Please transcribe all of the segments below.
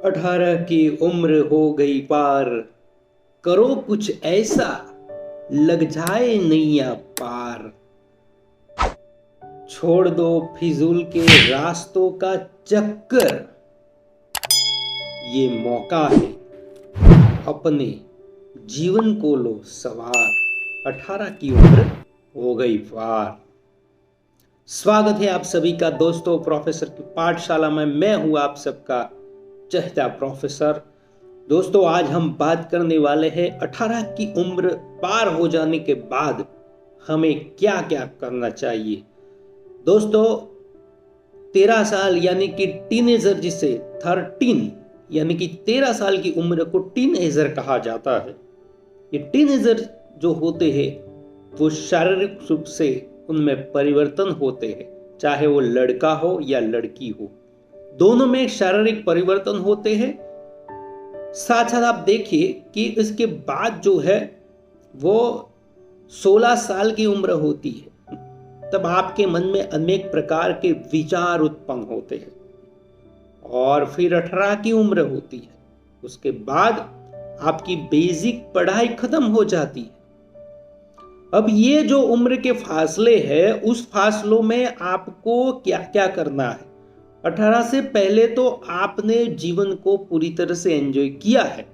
18 की उम्र हो गई पार, करो कुछ ऐसा लग जाए नैया पार। छोड़ दो फिजूल के रास्तों का चक्कर, ये मौका है अपने जीवन को लो सवार। 18 की उम्र हो गई पार। स्वागत है आप सभी का दोस्तों प्रोफेसर की पाठशाला में। मैं हूं आप सबका चहेता प्रोफेसर। दोस्तों आज हम बात करने वाले हैं 18 की उम्र पार हो जाने के बाद हमें क्या क्या करना चाहिए। दोस्तों 13 साल यानी कि टीनेजर, जिसे 13 यानी कि 13 साल की उम्र को टीनेजर कहा जाता है। ये टीनेजर जो होते हैं वो शारीरिक रूप से उनमें परिवर्तन होते हैं, चाहे वो लड़का हो या लड़की हो, दोनों में शारीरिक परिवर्तन होते हैं। साथ साथ आप देखिए कि इसके बाद जो है वो 16 साल की उम्र होती है, तब आपके मन में अनेक प्रकार के विचार उत्पन्न होते हैं। और फिर 18 की उम्र होती है, उसके बाद आपकी बेसिक पढ़ाई खत्म हो जाती है। अब ये जो उम्र के फासले हैं, उस फासलों में आपको क्या क्या करना है। 18 से पहले तो आपने जीवन को पूरी तरह से एंजॉय किया है।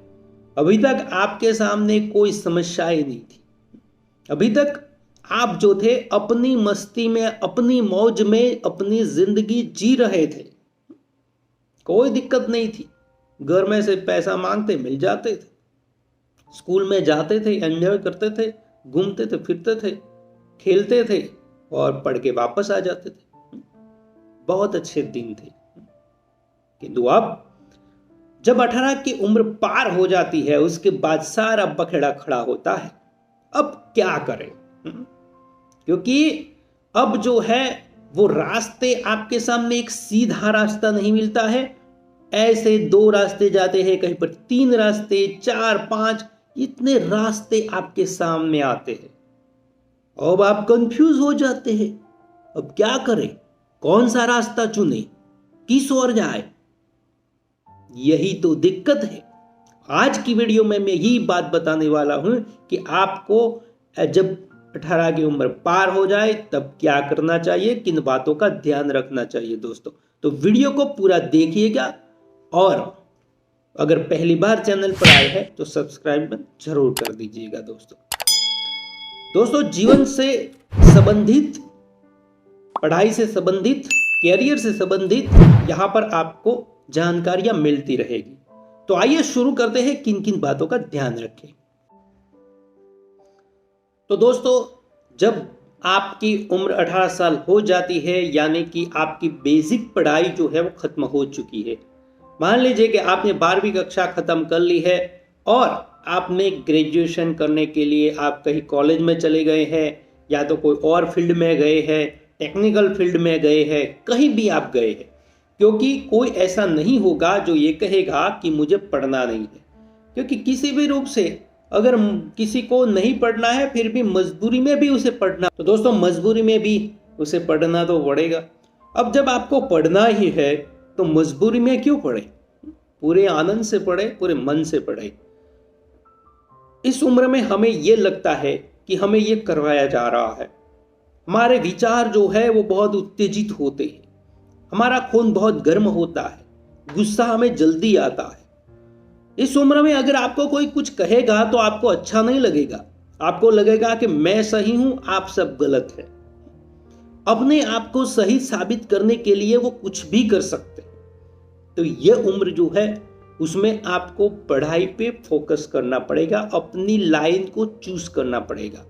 अभी तक आपके सामने कोई समस्याएं नहीं थी। अभी तक आप जो थे अपनी मस्ती में, अपनी मौज में अपनी जिंदगी जी रहे थे। कोई दिक्कत नहीं थी। घर में से पैसा मांगते मिल जाते थे, स्कूल में जाते थे, एंजॉय करते थे, घूमते थे, फिरते थे, खेलते थे और पढ़ के वापस आ जाते थे। बहुत अच्छे दिन थे। किंतु अब जब 18 की उम्र पार हो जाती है, उसके बाद सारा बखेड़ा खड़ा होता है। अब क्या करें? क्योंकि अब जो है वो रास्ते आपके सामने एक सीधा रास्ता नहीं मिलता है। ऐसे 2 रास्ते जाते हैं, कहीं पर 3 रास्ते, 4, 5, इतने रास्ते आपके सामने आते हैं। अब आप कंफ्यूज हो जाते हैं। अब क्या करें? कौन सा रास्ता चुने? किस ओर जाए? यही तो दिक्कत है। आज की वीडियो में मैं यही बात बताने वाला हूं कि आपको जब 18 की उम्र पार हो जाए तब क्या करना चाहिए, किन बातों का ध्यान रखना चाहिए। दोस्तों तो वीडियो को पूरा देखिएगा और अगर पहली बार चैनल पर आए हैं तो सब्सक्राइब जरूर कर दीजिएगा। दोस्तों जीवन से संबंधित, पढ़ाई से संबंधित, कैरियर से संबंधित यहां पर आपको जानकारियां मिलती रहेगी। तो आइए शुरू करते हैं किन किन बातों का ध्यान रखें। तो दोस्तों जब आपकी उम्र 18 साल हो जाती है, यानी कि आपकी बेसिक पढ़ाई जो है वो खत्म हो चुकी है। मान लीजिए कि आपने 12वीं कक्षा खत्म कर ली है और आपने ग्रेजुएशन करने के लिए आप कहीं कॉलेज में चले गए हैं, या तो कोई और फील्ड में गए हैं, टेक्निकल फील्ड में गए हैं, कहीं भी आप गए हैं। क्योंकि कोई ऐसा नहीं होगा जो ये कहेगा कि मुझे पढ़ना नहीं है। क्योंकि किसी भी रूप से अगर किसी को नहीं पढ़ना है फिर भी मजबूरी में भी उसे पढ़ना, तो दोस्तों मजबूरी में भी उसे पढ़ना तो पड़ेगा। अब जब आपको पढ़ना ही है तो मजबूरी में क्यों पढ़े? पूरे आनंद से पढ़े, पूरे मन से पढ़े। इस उम्र में हमें यह लगता है कि हमें यह करवाया जा रहा है। हमारे विचार जो है वो बहुत उत्तेजित होते हैं, हमारा खून बहुत गर्म होता है, गुस्सा हमें जल्दी आता है। इस उम्र में अगर आपको कोई कुछ कहेगा तो आपको अच्छा नहीं लगेगा। आपको लगेगा कि मैं सही हूं, आप सब गलत है। अपने आप को सही साबित करने के लिए वो कुछ भी कर सकते हैं। तो यह उम्र जो है उसमें आपको पढ़ाई पे फोकस करना पड़ेगा, अपनी लाइन को चूज करना पड़ेगा।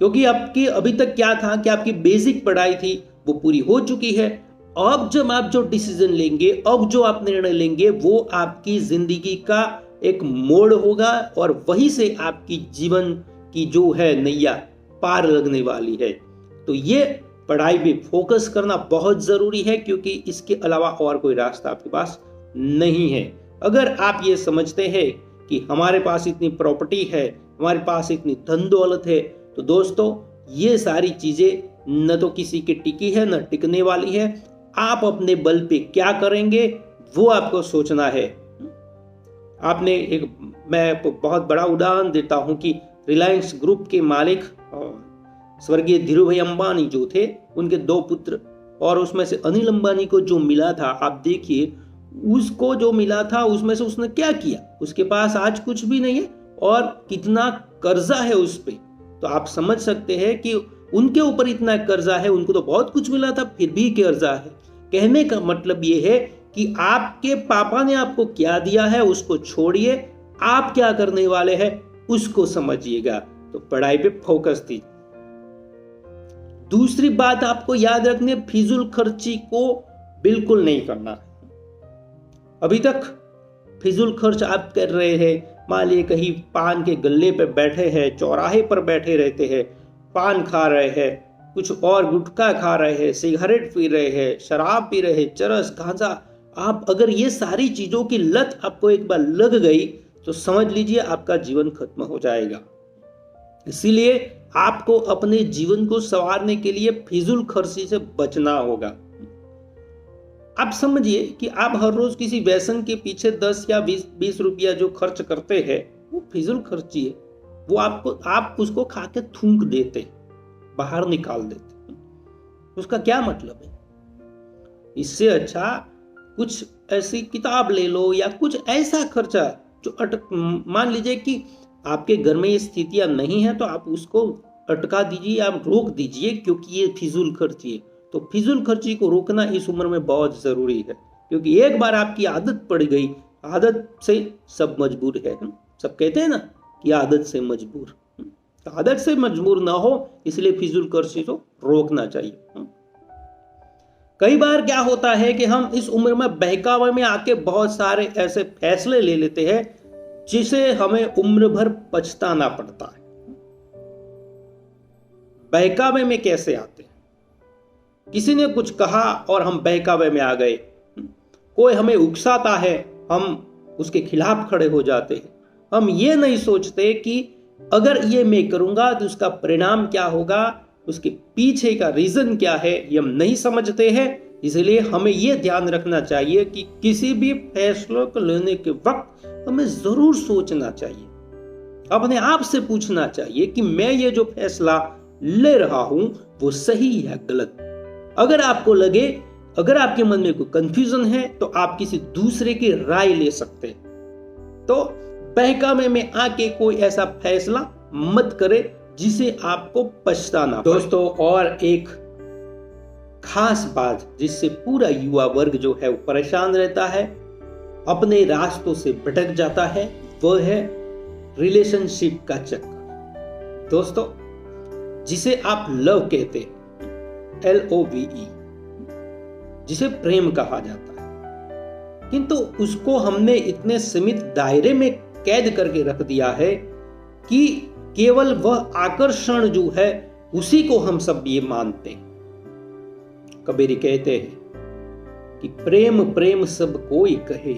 क्योंकि आपकी अभी तक क्या था कि आपकी बेसिक पढ़ाई थी वो पूरी हो चुकी है। अब जब आप जो डिसीजन लेंगे, अब जो आप निर्णय लेंगे, वो आपकी जिंदगी का एक मोड़ होगा और वहीं से आपकी जीवन की जो है नैया पार लगने वाली है। तो ये पढ़ाई पे फोकस करना बहुत जरूरी है, क्योंकि इसके अलावा और कोई रास्ता आपके पास नहीं है। अगर आप ये समझते हैं कि हमारे पास इतनी प्रॉपर्टी है, हमारे पास इतनी धन दौलत है, तो दोस्तों ये सारी चीजें न तो किसी की टिकी है न टिकने वाली है। आप अपने बल पे क्या करेंगे वो आपको सोचना है। मैं बहुत बड़ा उदाहरण देता हूं कि रिलायंस ग्रुप के मालिक स्वर्गीय धीरूभाई अंबानी जो थे, उनके 2 पुत्र, और उसमें से अनिल अंबानी को जो मिला था, आप देखिए उसको जो मिला था उसमें से उसने क्या किया। उसके पास आज कुछ भी नहीं है और कितना कर्जा है उस पे। तो आप समझ सकते हैं कि उनके ऊपर इतना कर्जा है, उनको तो बहुत कुछ मिला था फिर भी कर्जा है। कहने का मतलब ये है कि आपके पापा ने आपको क्या दिया है उसको छोड़िए, आप क्या करने वाले हैं उसको समझिएगा। तो पढ़ाई पे फोकस दीजिए। दूसरी बात आपको याद रखनी है, फिजूल खर्ची को बिल्कुल नहीं करना है। अभी तक फिजूल खर्च आप कर रहे हैं, मान लीजिए कहीं पान के गल्ले पे बैठे हैं, चौराहे पर बैठे रहते हैं, पान खा रहे हैं, कुछ और गुटखा खा रहे हैं, सिगरेट पी रहे हैं, शराब पी रहे हैं, चरस गांजा, आप अगर ये सारी चीजों की लत आपको एक बार लग गई तो समझ लीजिए आपका जीवन खत्म हो जाएगा। इसीलिए आपको अपने जीवन को संवारने के लिए फिजूल खर्ची से बचना होगा। आप समझिए कि आप हर रोज किसी व्यसन के पीछे 10 या 20 रुपया जो खर्च करते हैं वो फिजूल खर्ची है। वो आप उसको खा के थूक देते, बाहर निकाल देते, उसका क्या मतलब है? इससे अच्छा कुछ ऐसी किताब ले लो या कुछ ऐसा खर्चा जो मान लीजिए कि आपके घर में ये स्थितियां नहीं है तो आप उसको अटका दीजिए, आप रोक दीजिए, क्योंकि ये फिजूल खर्ची है। तो फिजूल खर्ची को रोकना इस उम्र में बहुत जरूरी है, क्योंकि एक बार आपकी आदत पड़ गई, आदत से सब मजबूर है। सब कहते हैं ना कि आदत से मजबूर, तो आदत से मजबूर ना हो, इसलिए फिजूल खर्ची को रोकना चाहिए। कई बार क्या होता है कि हम इस उम्र में बहकावे में आके बहुत सारे ऐसे फैसले ले लेते हैं जिसे हमें उम्र भर पछताना पड़ता है। बहकावे में कैसे आते हैं? किसी ने कुछ कहा और हम बहकावे में आ गए, कोई हमें उकसाता है, हम उसके खिलाफ खड़े हो जाते हैं। हम ये नहीं सोचते कि अगर ये मैं करूंगा तो उसका परिणाम क्या होगा, उसके पीछे का रीजन क्या है, ये हम नहीं समझते हैं। इसलिए हमें यह ध्यान रखना चाहिए कि किसी भी फैसलों को लेने के वक्त हमें जरूर सोचना चाहिए, अपने आप से पूछना चाहिए कि मैं ये जो फैसला ले रहा हूं वो सही या गलत। अगर आपको लगे, अगर आपके मन में कोई कंफ्यूजन है तो आप किसी दूसरे की राय ले सकते हैं। तो बहकावे में आके कोई ऐसा फैसला मत करे जिसे आपको पछताना। दोस्तों, और एक खास बात जिससे पूरा युवा वर्ग जो है वो परेशान रहता है, अपने रास्तों से भटक जाता है, वह है रिलेशनशिप का चक्कर। दोस्तों, जिसे आप लव कहते हैं, LOVE, जिसे प्रेम कहा जाता है, किंतु उसको हमने इतने सीमित दायरे में कैद करके रख दिया है कि केवल वह आकर्षण जो है उसी को हम सब ये मानते हैं। कबीर कहते हैं कि प्रेम प्रेम सब कोई कहे,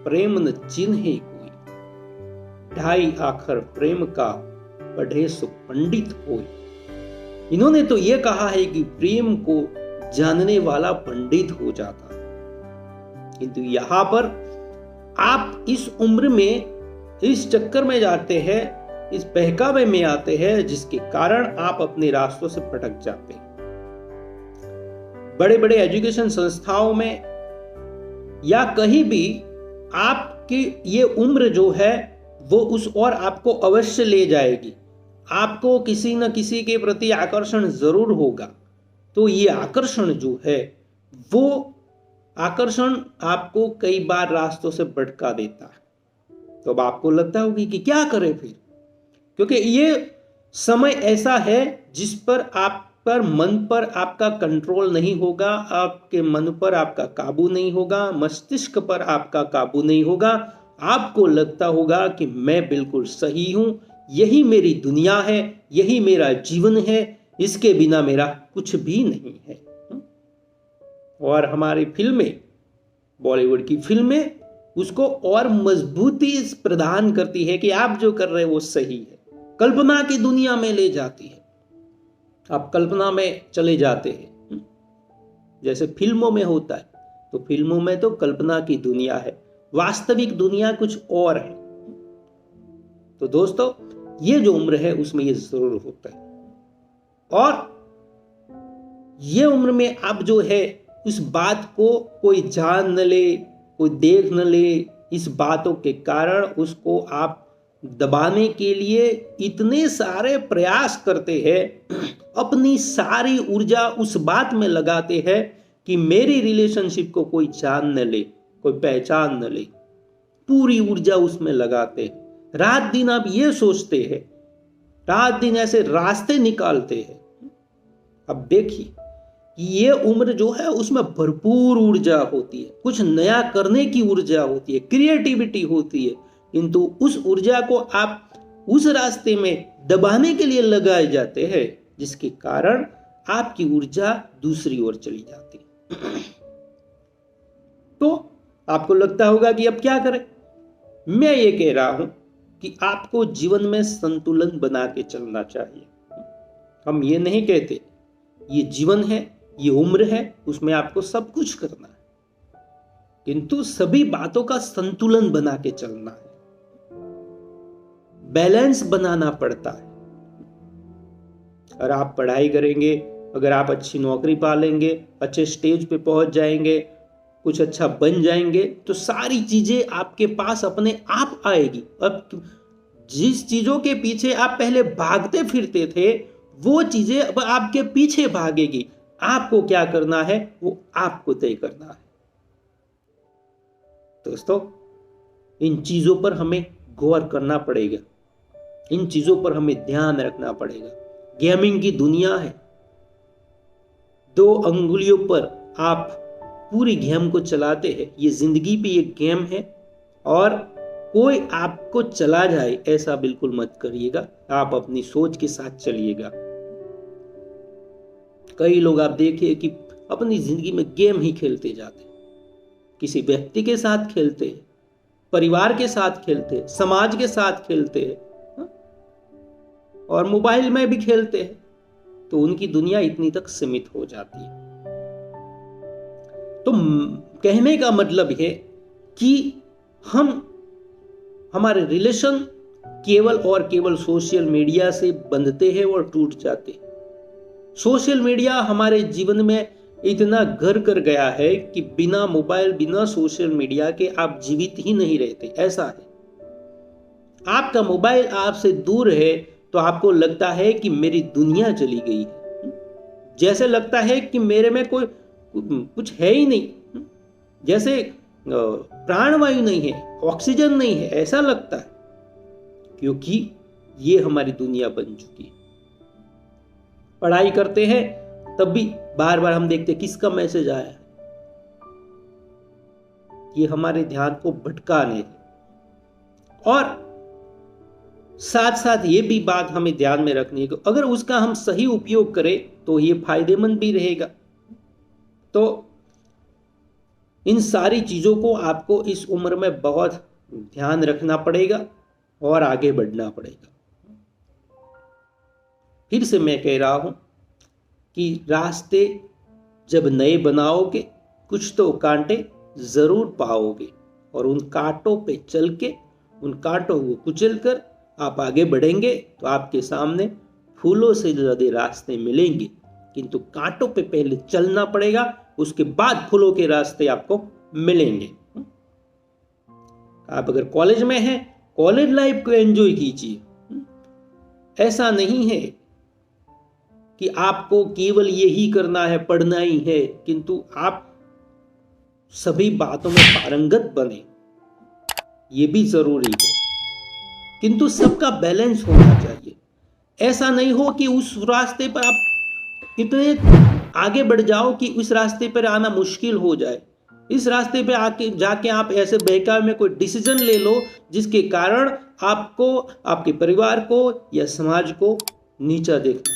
प्रेम न चिन्हे कोई, ढाई आखर प्रेम का पढ़े सो पंडित होय। इन्होंने तो यह कहा है कि प्रेम को जानने वाला पंडित हो जाता है, किंतु यहां पर आप इस उम्र में इस चक्कर में जाते हैं, इस बहकावे में आते हैं, जिसके कारण आप अपने रास्तों से भटक जाते हैं। बड़े बड़े एजुकेशन संस्थाओं में या कहीं भी आपकी ये उम्र जो है वो उस और आपको अवश्य ले जाएगी। आपको किसी न किसी के प्रति आकर्षण जरूर होगा। तो ये आकर्षण जो है वो आकर्षण आपको कई बार रास्तों से भटका देता है। तो अब आपको लगता होगी कि क्या करें फिर, क्योंकि ये समय ऐसा है जिस पर आप पर मन पर आपका कंट्रोल नहीं होगा, आपके मन पर आपका काबू नहीं होगा, मस्तिष्क पर आपका काबू नहीं होगा। आपको लगता होगा कि मैं बिल्कुल सही हूं, यही मेरी दुनिया है, यही मेरा जीवन है, इसके बिना मेरा कुछ भी नहीं है। और हमारी फिल्में, बॉलीवुड की फिल्में उसको और मजबूती प्रदान करती है कि आप जो कर रहे हैं वो सही है, कल्पना की दुनिया में ले जाती है। आप कल्पना में चले जाते हैं, जैसे फिल्मों में होता है। तो फिल्मों में तो कल्पना की दुनिया है, वास्तविक दुनिया कुछ और है। तो दोस्तों, ये जो उम्र है उसमें ये जरूर होता है। और ये उम्र में अब जो है उस बात को कोई जान न ले, कोई देख न ले, इस बातों के कारण उसको आप दबाने के लिए इतने सारे प्रयास करते हैं, अपनी सारी ऊर्जा उस बात में लगाते हैं कि मेरी रिलेशनशिप को कोई जान न ले, कोई पहचान न ले। पूरी ऊर्जा उसमें लगाते हैं, रात दिन आप ये सोचते हैं, रात दिन ऐसे रास्ते निकालते हैं। अब देखिए कि ये उम्र जो है उसमें भरपूर ऊर्जा होती है, कुछ नया करने की ऊर्जा होती है, क्रिएटिविटी होती है, किंतु उस ऊर्जा को आप उस रास्ते में दबाने के लिए लगाए जाते हैं, जिसके कारण आपकी ऊर्जा दूसरी ओर चली जाती है। तो आपको लगता होगा कि अब क्या करें। मैं ये कह रहा हूं कि आपको जीवन में संतुलन बना के चलना चाहिए। हम ये नहीं कहते, ये जीवन है, ये उम्र है, उसमें आपको सब कुछ करना है, किंतु सभी बातों का संतुलन बना के चलना है, बैलेंस बनाना पड़ता है। अगर आप पढ़ाई करेंगे, अगर आप अच्छी नौकरी पा लेंगे, अच्छे स्टेज पे पहुंच जाएंगे, कुछ अच्छा बन जाएंगे, तो सारी चीजें आपके पास अपने आप आएगी। अब जिस चीजों के पीछे आप पहले भागते फिरते थे, वो चीजें अब आपके पीछे भागेगी। आपको क्या करना है वो आपको तय करना है। दोस्तों, इन चीजों पर हमें गौर करना पड़ेगा, इन चीजों पर हमें ध्यान रखना पड़ेगा। गेमिंग की दुनिया है, 2 अंगुलियों पर आप पूरी गेम को चलाते हैं। ये जिंदगी भी एक गेम है, और कोई आपको चला जाए ऐसा बिल्कुल मत करिएगा। आप अपनी सोच के साथ चलिएगा। कई लोग आप देखिए कि अपनी जिंदगी में गेम ही खेलते जाते हैं, किसी व्यक्ति के साथ खेलते हैं, परिवार के साथ खेलते हैं, समाज के साथ खेलते हैं, और मोबाइल में भी खेलते हैं, तो उनकी दुनिया इतनी तक सीमित हो जाती है। तो कहने का मतलब है कि हमारे रिलेशन केवल और केवल सोशल मीडिया से बंधते हैं और टूट जाते हैं। सोशल मीडिया हमारे जीवन में इतना घर कर गया है कि बिना मोबाइल, बिना सोशल मीडिया के आप जीवित ही नहीं रहते। ऐसा है, आपका मोबाइल आपसे दूर है तो आपको लगता है कि मेरी दुनिया चली गई है, जैसे लगता है कि मेरे में कोई कुछ है ही नहीं, जैसे प्राणवायु नहीं है, ऑक्सीजन नहीं है, ऐसा लगता है, क्योंकि ये हमारी दुनिया बन चुकी है। पढ़ाई करते हैं तब भी बार बार हम देखते किसका मैसेज आया है, ये हमारे ध्यान को भटकाने। और साथ साथ ये भी बात हमें ध्यान में रखनी है कि अगर उसका हम सही उपयोग करें तो ये फायदेमंद भी रहेगा। तो इन सारी चीजों को आपको इस उम्र में बहुत ध्यान रखना पड़ेगा और आगे बढ़ना पड़ेगा। फिर से मैं कह रहा हूं कि रास्ते जब नए बनाओगे, कुछ तो कांटे जरूर पाओगे, और उन कांटों पे चल के, उन कांटों को कुचल कर आप आगे बढ़ेंगे तो आपके सामने फूलों से लदे रास्ते मिलेंगे, किंतु कांटों पे पहले चलना पड़ेगा, उसके बाद फूलों के रास्ते आपको मिलेंगे। आप अगर कॉलेज में हैं, कॉलेज लाइफ को एंजॉय कीजिए। ऐसा नहीं है कि आपको केवल यही करना है, पढ़ना ही है, किंतु आप सभी बातों में पारंगत बने, ये भी जरूरी है, किंतु सबका बैलेंस होना चाहिए। ऐसा नहीं हो कि उस रास्ते पर आप इतने आगे बढ़ जाओ कि उस रास्ते पर आना मुश्किल हो जाए, इस रास्ते पे आके जाके आप ऐसे बहकावे में कोई डिसीजन ले लो जिसके कारण आपको, आपके परिवार को या समाज को नीचा देखना पड़े।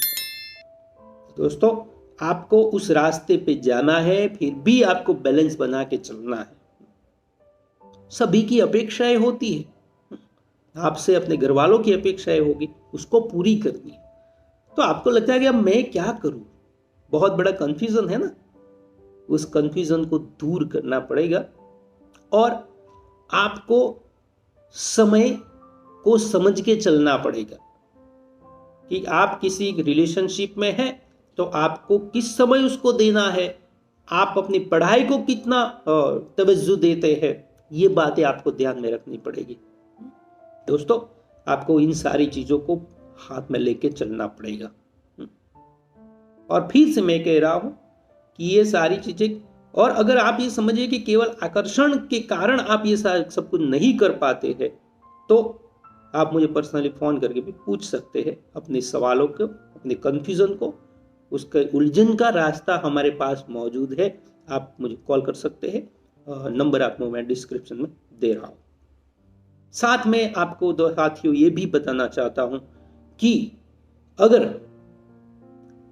दोस्तों, आपको उस रास्ते पे जाना है, फिर भी आपको बैलेंस बना के चलना है। सभी की अपेक्षाएं होती है, आपसे अपने घर वालों की अपेक्षाएं होगी, उसको पूरी करनी है। तो आपको लगता है कि अब मैं क्या करूं, बहुत बड़ा कंफ्यूजन है ना, उस कंफ्यूजन को दूर करना पड़ेगा और आपको समय को समझ के चलना पड़ेगा कि आप किसी रिलेशनशिप में हैं तो आपको किस समय उसको देना है, आप अपनी पढ़ाई को कितना तवज्जो देते हैं, ये बातें आपको ध्यान में रखनी पड़ेगी। दोस्तों, आपको इन सारी चीजों को हाथ में लेके चलना पड़ेगा। और फिर से मैं कह रहा हूं कि ये सारी चीजें, और अगर आप ये समझिए कि केवल आकर्षण के कारण आप ये सब कुछ नहीं कर पाते हैं, तो आप मुझे पर्सनली फोन करके भी पूछ सकते हैं अपने सवालों को, अपने कंफ्यूजन को। उसका उलझन का रास्ता हमारे पास मौजूद है, आप मुझे कॉल कर सकते हैं। नंबर आपको मैं डिस्क्रिप्शन में दे रहा हूं। साथ में आपको दो साथियों ये भी बताना चाहता हूं कि अगर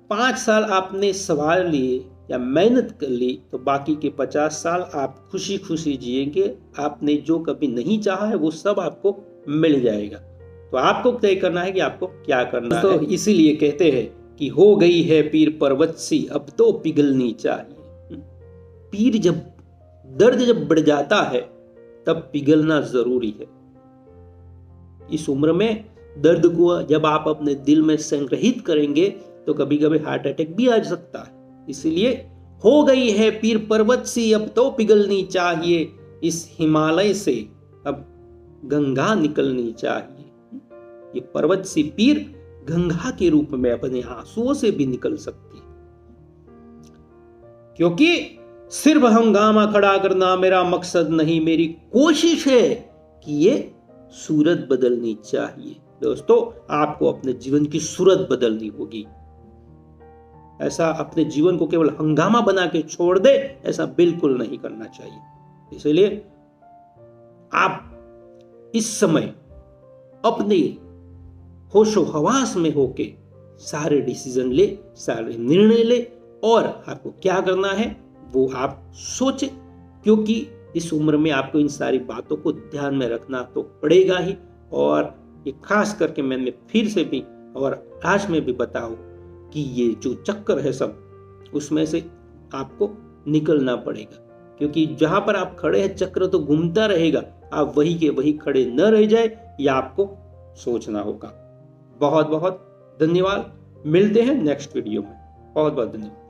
5 साल आपने सवाल लिए या मेहनत कर ली तो बाकी के 50 साल आप खुशी खुशी जिएंगे। आपने जो कभी नहीं चाहा है वो सब आपको मिल जाएगा। तो आपको तय करना है कि आपको क्या करना है। तो इसीलिए कहते हैं कि हो गई है पीर पर्वत सी, अब तो पिघलनी चाहिए। पीर जब, दर्द जब बढ़ जाता है तब पिघलना जरूरी है। इस उम्र में दर्द को जब आप अपने दिल में संग्रहित करेंगे तो कभी कभी हार्ट अटैक भी आ सकता है। इसलिए हो गई है पीर पर्वत सी, अब तो पिघलनी चाहिए। इस हिमालय से अब गंगा निकलनी चाहिए। ये पर्वत सी पीर गंगा के रूप में अपने आंसुओं से भी निकल सकती है, क्योंकि सिर्फ हंगामा खड़ा करना मेरा मकसद नहीं, मेरी कोशिश है कि ये सूरत बदलनी चाहिए। दोस्तों, आपको अपने जीवन की सूरत बदलनी होगी। ऐसा अपने जीवन को केवल हंगामा बना के छोड़ दे, ऐसा बिल्कुल नहीं करना चाहिए। इसलिए आप इस समय अपने होशो हवास में होके सारे डिसीजन ले, सारे निर्णय ले, और आपको क्या करना है वो आप सोचे, क्योंकि इस उम्र में आपको इन सारी बातों को ध्यान में रखना तो पड़ेगा ही। और ये खास करके मैंने फिर से भी और आज में भी बताओ कि ये जो चक्कर है सब, उसमें से आपको निकलना पड़ेगा, क्योंकि जहां पर आप खड़े हैं चक्र तो घूमता रहेगा। आप वही के वही खड़े न रह जाए, या आपको सोचना होगा। बहुत बहुत धन्यवाद। मिलते हैं नेक्स्ट वीडियो में। बहुत बहुत धन्यवाद।